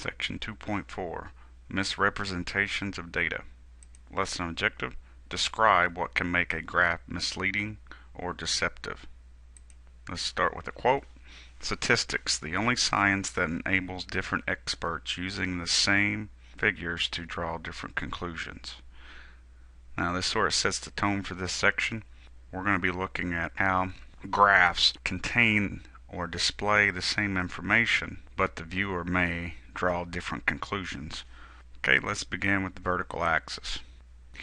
Section 2.4 Misrepresentations of Data. Lesson objective: describe what can make a graph misleading or deceptive. Let's start with a quote. Statistics, the only science that enables different experts using the same figures to draw different conclusions. Now this sort of sets the tone for this section. We're going to be looking at how graphs contain or display the same information, but the viewer may draw different conclusions. Okay, let's begin with the vertical axis.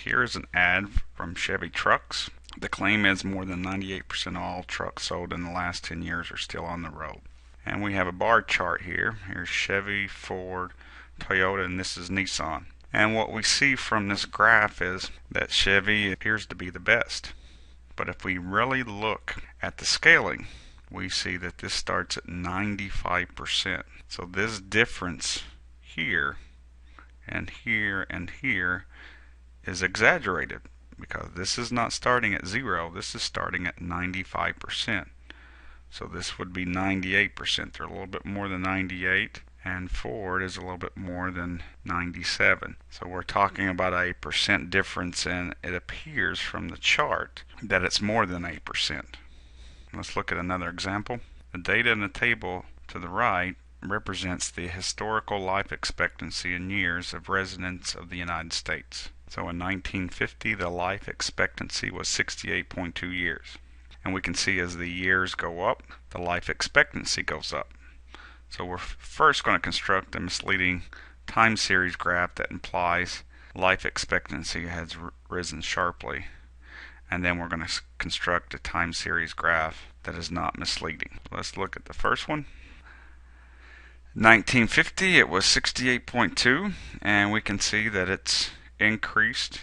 Here is an ad from Chevy trucks. The claim is more than 98% of all trucks sold in the last 10 years are still on the road. And we have a bar chart here. Here's Chevy, Ford, Toyota, and this is Nissan. And what we see from this graph is that Chevy appears to be the best. But if we really look at the scaling, we see that this starts at 95%. So this difference here and here and here is exaggerated, because this is not starting at 0, this is starting at 95%. So this would be 98%. They're a little bit more than 98, and Ford is a little bit more than 97. So we're talking about a percent difference, and it appears from the chart that it's more than 8%. Let's look at another example. The data in the table to the right represents the historical life expectancy in years of residents of the United States. So in 1950, the life expectancy was 68.2 years. And we can see as the years go up, the life expectancy goes up. So we're first going to construct a misleading time series graph that implies life expectancy has risen sharply. And then we're going to construct a time series graph that is not misleading. Let's look at the first one. 1950, it was 68.2, and we can see that it's increased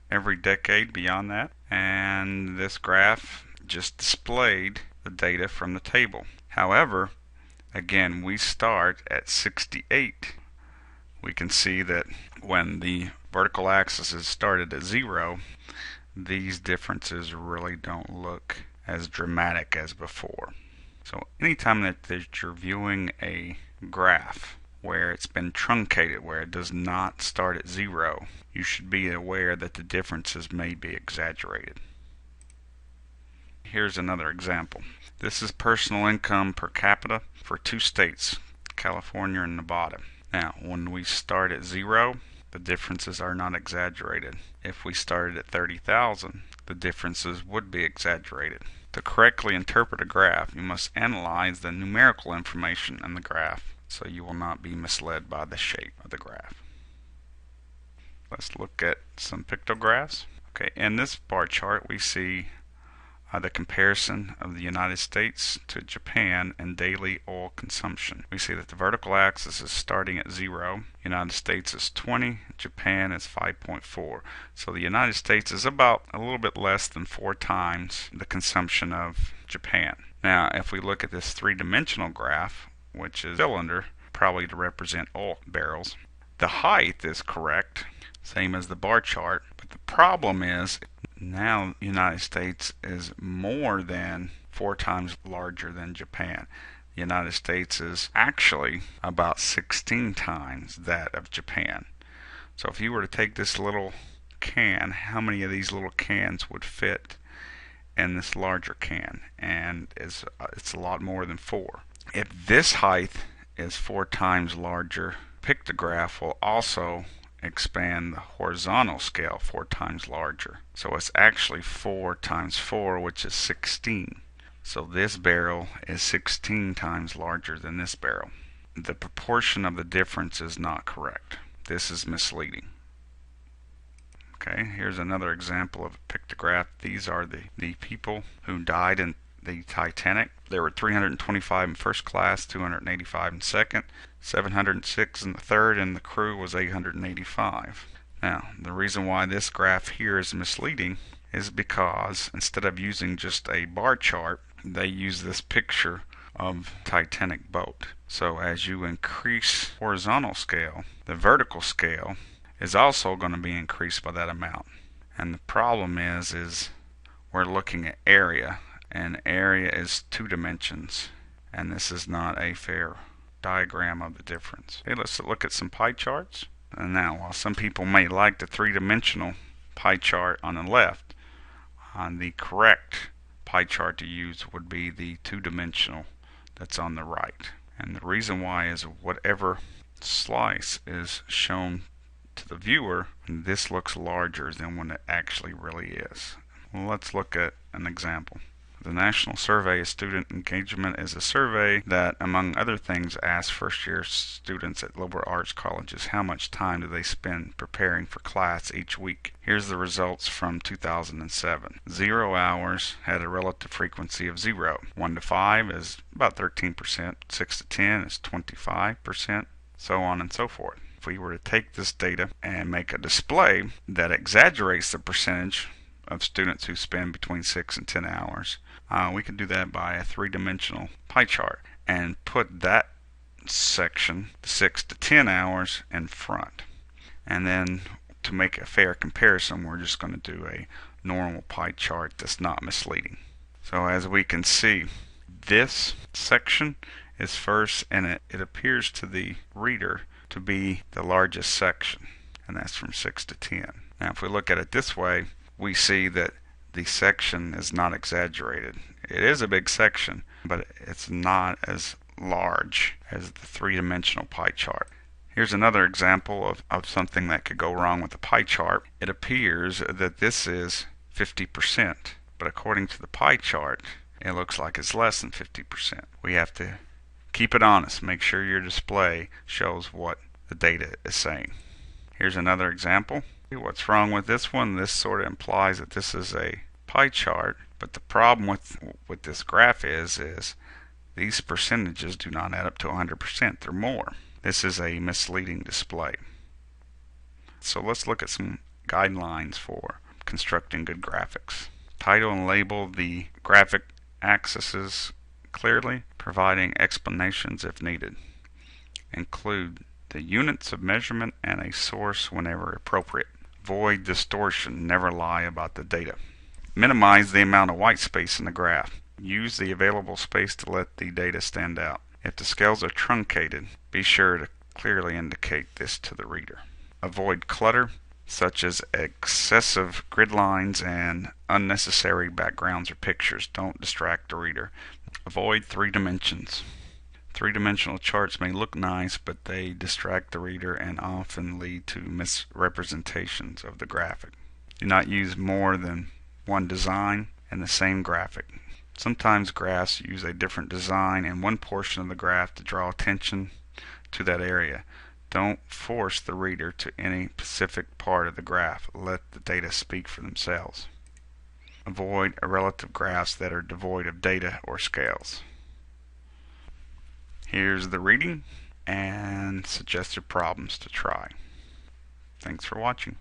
every decade beyond that. And this graph just displayed the data from the table. However, again, we start at 68. We can see that when the vertical axis is started at 0, these differences really don't look as dramatic as before. So anytime that you're viewing a graph where it's been truncated, where it does not start at 0, you should be aware that the differences may be exaggerated. Here's another example. This is personal income per capita for two states, California and Nevada. Now, when we start at 0, the differences are not exaggerated. If we started at 30,000, the differences would be exaggerated. To correctly interpret a graph, you must analyze the numerical information in the graph, so you will not be misled by the shape of the graph. Let's look at some pictographs. Okay, in this bar chart we see the comparison of the United States to Japan in daily oil consumption. We see that the vertical axis is starting at 0, United States is 20, Japan is 5.4. So the United States is about a little bit less than 4 times the consumption of Japan. Now if we look at this three-dimensional graph, which is cylinder, probably to represent oil barrels, the height is correct, same as the bar chart, but the problem is now the United States is more than 4 times larger than Japan. The United States is actually about 16 times that of Japan. So if you were to take this little can, how many of these little cans would fit in this larger can? And it's a lot more than 4. If this height is 4 times larger, pictograph will also expand the horizontal scale 4 times larger. So it's actually 4 times 4, which is 16. So this barrel is 16 times larger than this barrel. The proportion of the difference is not correct. This is misleading. Okay, here's another example of a pictograph. These are the people who died in the Titanic. There were 325 in first class, 285 in second, 706 in the third, and the crew was 885. Now, the reason why this graph here is misleading is because instead of using just a bar chart, they use this picture of Titanic boat. So as you increase horizontal scale, the vertical scale is also going to be increased by that amount. And the problem is we're looking at area, and area is 2 dimensions, and this is not a fair diagram of the difference. Okay, let's look at some pie charts. And now, while some people may like the three-dimensional pie chart on the left, the correct pie chart to use would be the two-dimensional that's on the right. And the reason why is whatever slice is shown to the viewer, this looks larger than when it actually really is. Well, let's look at an example. The National Survey of Student Engagement is a survey that, among other things, asks first-year students at liberal arts colleges how much time do they spend preparing for class each week. Here's the results from 2007. 0 hours had a relative frequency of 0. 1 to 5 is about 13%. 6 to 10 is 25%. So on and so forth. If we were to take this data and make a display that exaggerates the percentage of students who spend between 6 and 10 hours, we could do that by a three-dimensional pie chart and put that section, 6 to 10 hours, in front. And then to make a fair comparison, we're just going to do a normal pie chart that's not misleading. So as we can see, this section is first, and it appears to the reader to be the largest section, and that's from 6 to 10. Now if we look at it this way, we see that the section is not exaggerated. It is a big section, but it's not as large as the three-dimensional pie chart. Here's another example of something that could go wrong with the pie chart. It appears that this is 50%, but according to the pie chart, it looks like it's less than 50%. We have to keep it honest. Make sure your display shows what the data is saying. Here's another example. What's wrong with this one? This sort of implies that this is a pie chart, but the problem with this graph is these percentages do not add up to 100%. They're more. This is a misleading display. So let's look at some guidelines for constructing good graphics. Title and label the graphic axes clearly, providing explanations if needed. Include the units of measurement and a source whenever appropriate. Avoid distortion. Never lie about the data. Minimize the amount of white space in the graph. Use the available space to let the data stand out. If the scales are truncated, be sure to clearly indicate this to the reader. Avoid clutter, such as excessive grid lines and unnecessary backgrounds or pictures. Don't distract the reader. Avoid three dimensions. Three-dimensional charts may look nice, but they distract the reader and often lead to misrepresentations of the graphic. Do not use more than one design in the same graphic. Sometimes graphs use a different design in one portion of the graph to draw attention to that area. Don't force the reader to any specific part of the graph. Let the data speak for themselves. Avoid irrelative graphs that are devoid of data or scales. Here's the reading and suggested problems to try. Thanks for watching.